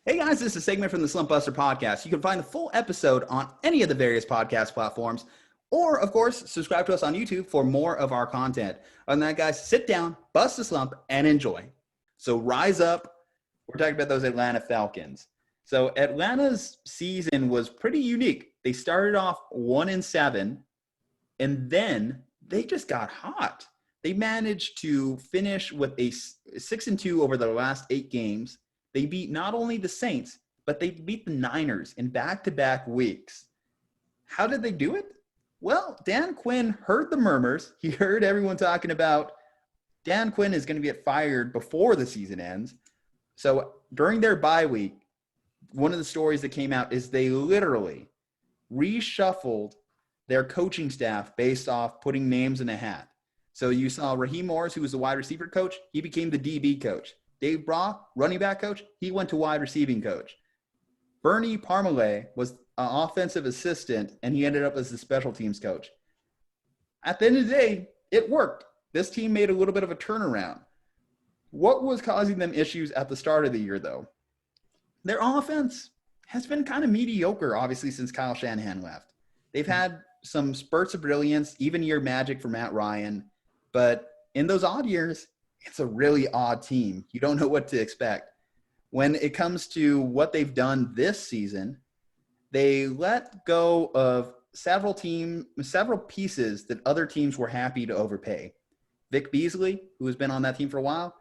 Hey guys, this is a segment from the Slumpbuster Podcast. You can find the full episode on any of the various podcast platforms, or of course, subscribe to us on YouTube for more of our content. Other than that, guys, sit down, bust a slump, and enjoy. So rise up. We're talking about those Atlanta Falcons. So Atlanta's season was pretty unique. They started off 1-7, and then they just got hot. They managed to finish with a 6-2 over the last 8 games. They beat not only the Saints, but they beat the Niners in back-to-back weeks. How did they do it? Well, Dan Quinn heard the murmurs. He heard everyone talking about Dan Quinn is going to get fired before the season ends. So during their bye week, one of the stories that came out is they literally reshuffled their coaching staff based off putting names in a hat. So you saw Raheem Morris, who was the wide receiver coach. He became the DB coach. Dave Brock, running back coach, he went to wide receiving coach. Bernie Parmalee was an offensive assistant, and he ended up as the special teams coach. At the end of the day, it worked. This team made a little bit of a turnaround. What was causing them issues at the start of the year, though? Their offense has been kind of mediocre, obviously, since Kyle Shanahan left. They've had some spurts of brilliance, even year magic for Matt Ryan, but in those odd years, it's a really odd team. You don't know what to expect. When it comes to what they've done this season, they let go of several pieces that other teams were happy to overpay. Vic Beasley, who has been on that team for a while,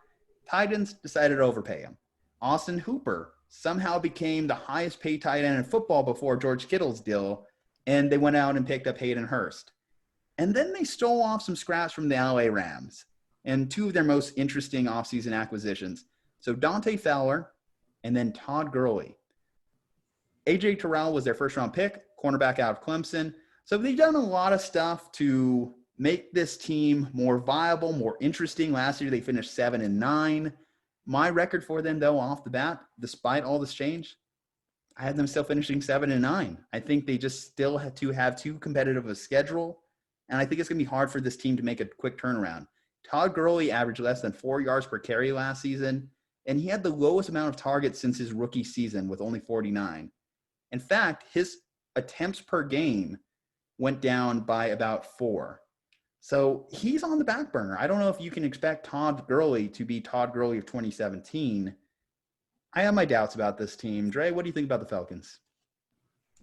Titans decided to overpay him. Austin Hooper somehow became the highest paid tight end in football before George Kittle's deal, and they went out and picked up Hayden Hurst. And then they stole off some scraps from the LA Rams and 2 of their most interesting offseason acquisitions. So Dante Fowler and then Todd Gurley. A.J. Terrell was their first-round pick, cornerback out of Clemson. So they've done a lot of stuff to make this team more viable, more interesting. Last year they finished 7-9. My record for them, though, off the bat, despite all this change, I had them still finishing 7-9. I think they just still have to have too competitive a schedule, and I think it's going to be hard for this team to make a quick turnaround. Todd Gurley averaged less than 4 yards per carry last season, and he had the lowest amount of targets since his rookie season with only 49. In fact, his attempts per game went down by about 4. So he's on the back burner. I don't know if you can expect Todd Gurley to be Todd Gurley of 2017. I have my doubts about this team. Dre, what do you think about the Falcons?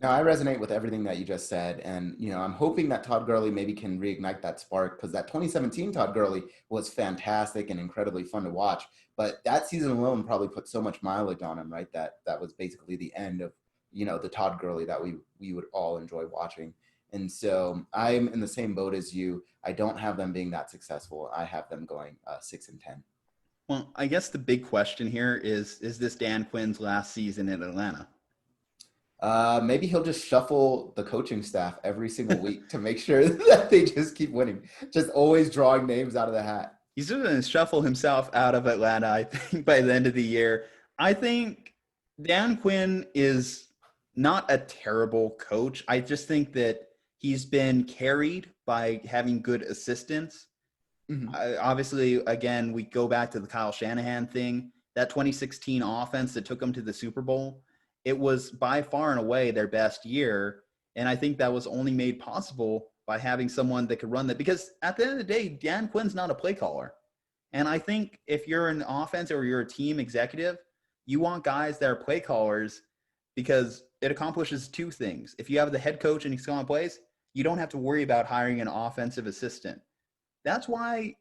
Now, I resonate with everything that you just said. And, I'm hoping that Todd Gurley maybe can reignite that spark, because that 2017 Todd Gurley was fantastic and incredibly fun to watch. But that season alone probably put so much mileage on him, right? That was basically the end of, the Todd Gurley that we would all enjoy watching. And so I'm in the same boat as you. I don't have them being that successful. I have them going 6-10. Well, I guess the big question here is this Dan Quinn's last season in Atlanta? Maybe he'll just shuffle the coaching staff every single week to make sure that they just keep winning. Just always drawing names out of the hat. He's going to shuffle himself out of Atlanta, I think, by the end of the year. I think Dan Quinn is not a terrible coach. I just think that he's been carried by having good assistants. Mm-hmm. Obviously, again, we go back to the Kyle Shanahan thing. That 2016 offense that took them to the Super Bowl, it was by far and away their best year. And I think that was only made possible by having someone that could run that. Because at the end of the day, Dan Quinn's not a play caller. And I think if you're an offense or you're a team executive, you want guys that are play callers, because it accomplishes 2 things. If you have the head coach and he's calling plays, you don't have to worry about hiring an offensive assistant. That's why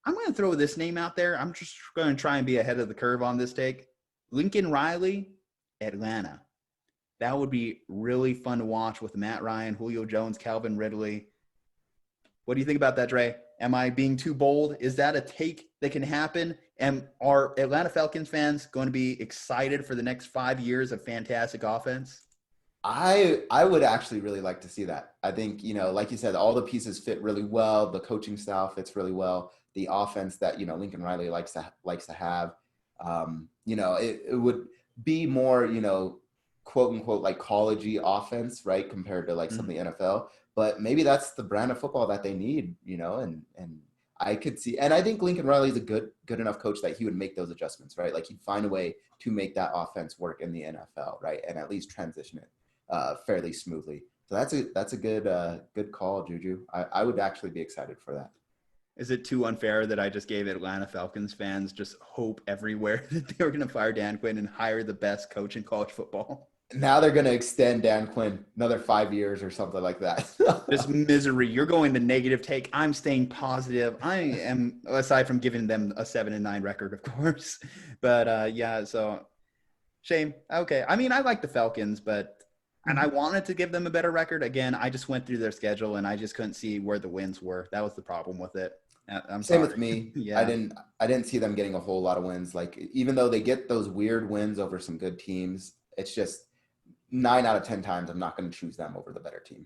I'm going to throw this name out there. I'm just going to try and be ahead of the curve on this take. Lincoln Riley, Atlanta. That would be really fun to watch with Matt Ryan, Julio Jones, Calvin Ridley. What do you think about that, Dre? Am I being too bold? Is that a take that can happen? And are Atlanta Falcons fans going to be excited for the next 5 years of fantastic offense? I would actually really like to see that. I think, like you said, all the pieces fit really well. The coaching style fits really well. The offense that, Lincoln Riley likes to have, it would be more, quote unquote, like college-y offense, right? Compared to like some of the NFL, but maybe that's the brand of football that they need, and I could see, and I think Lincoln Riley is a good enough coach that he would make those adjustments, right? Like he'd find a way to make that offense work in the NFL, right? And at least transition it fairly smoothly. So that's a good call, Juju. I would actually be excited for that. Is it too unfair that I just gave Atlanta Falcons fans just hope everywhere that they were going to fire Dan Quinn and hire the best coach in college football? Now they're going to extend Dan Quinn another 5 years or something like that. This misery. You're going the negative take. I'm staying positive. I am, aside from giving them a 7-9 record, of course. But yeah, so shame. Okay. I mean, I like the Falcons, and I wanted to give them a better record. Again, I just went through their schedule and I just couldn't see where the wins were. That was the problem with it. I'm Same sorry. with me. Yeah. I didn't see them getting a whole lot of wins. Like even though they get those weird wins over some good teams, it's just 9 out of 10 times I'm not going to choose them over the better team.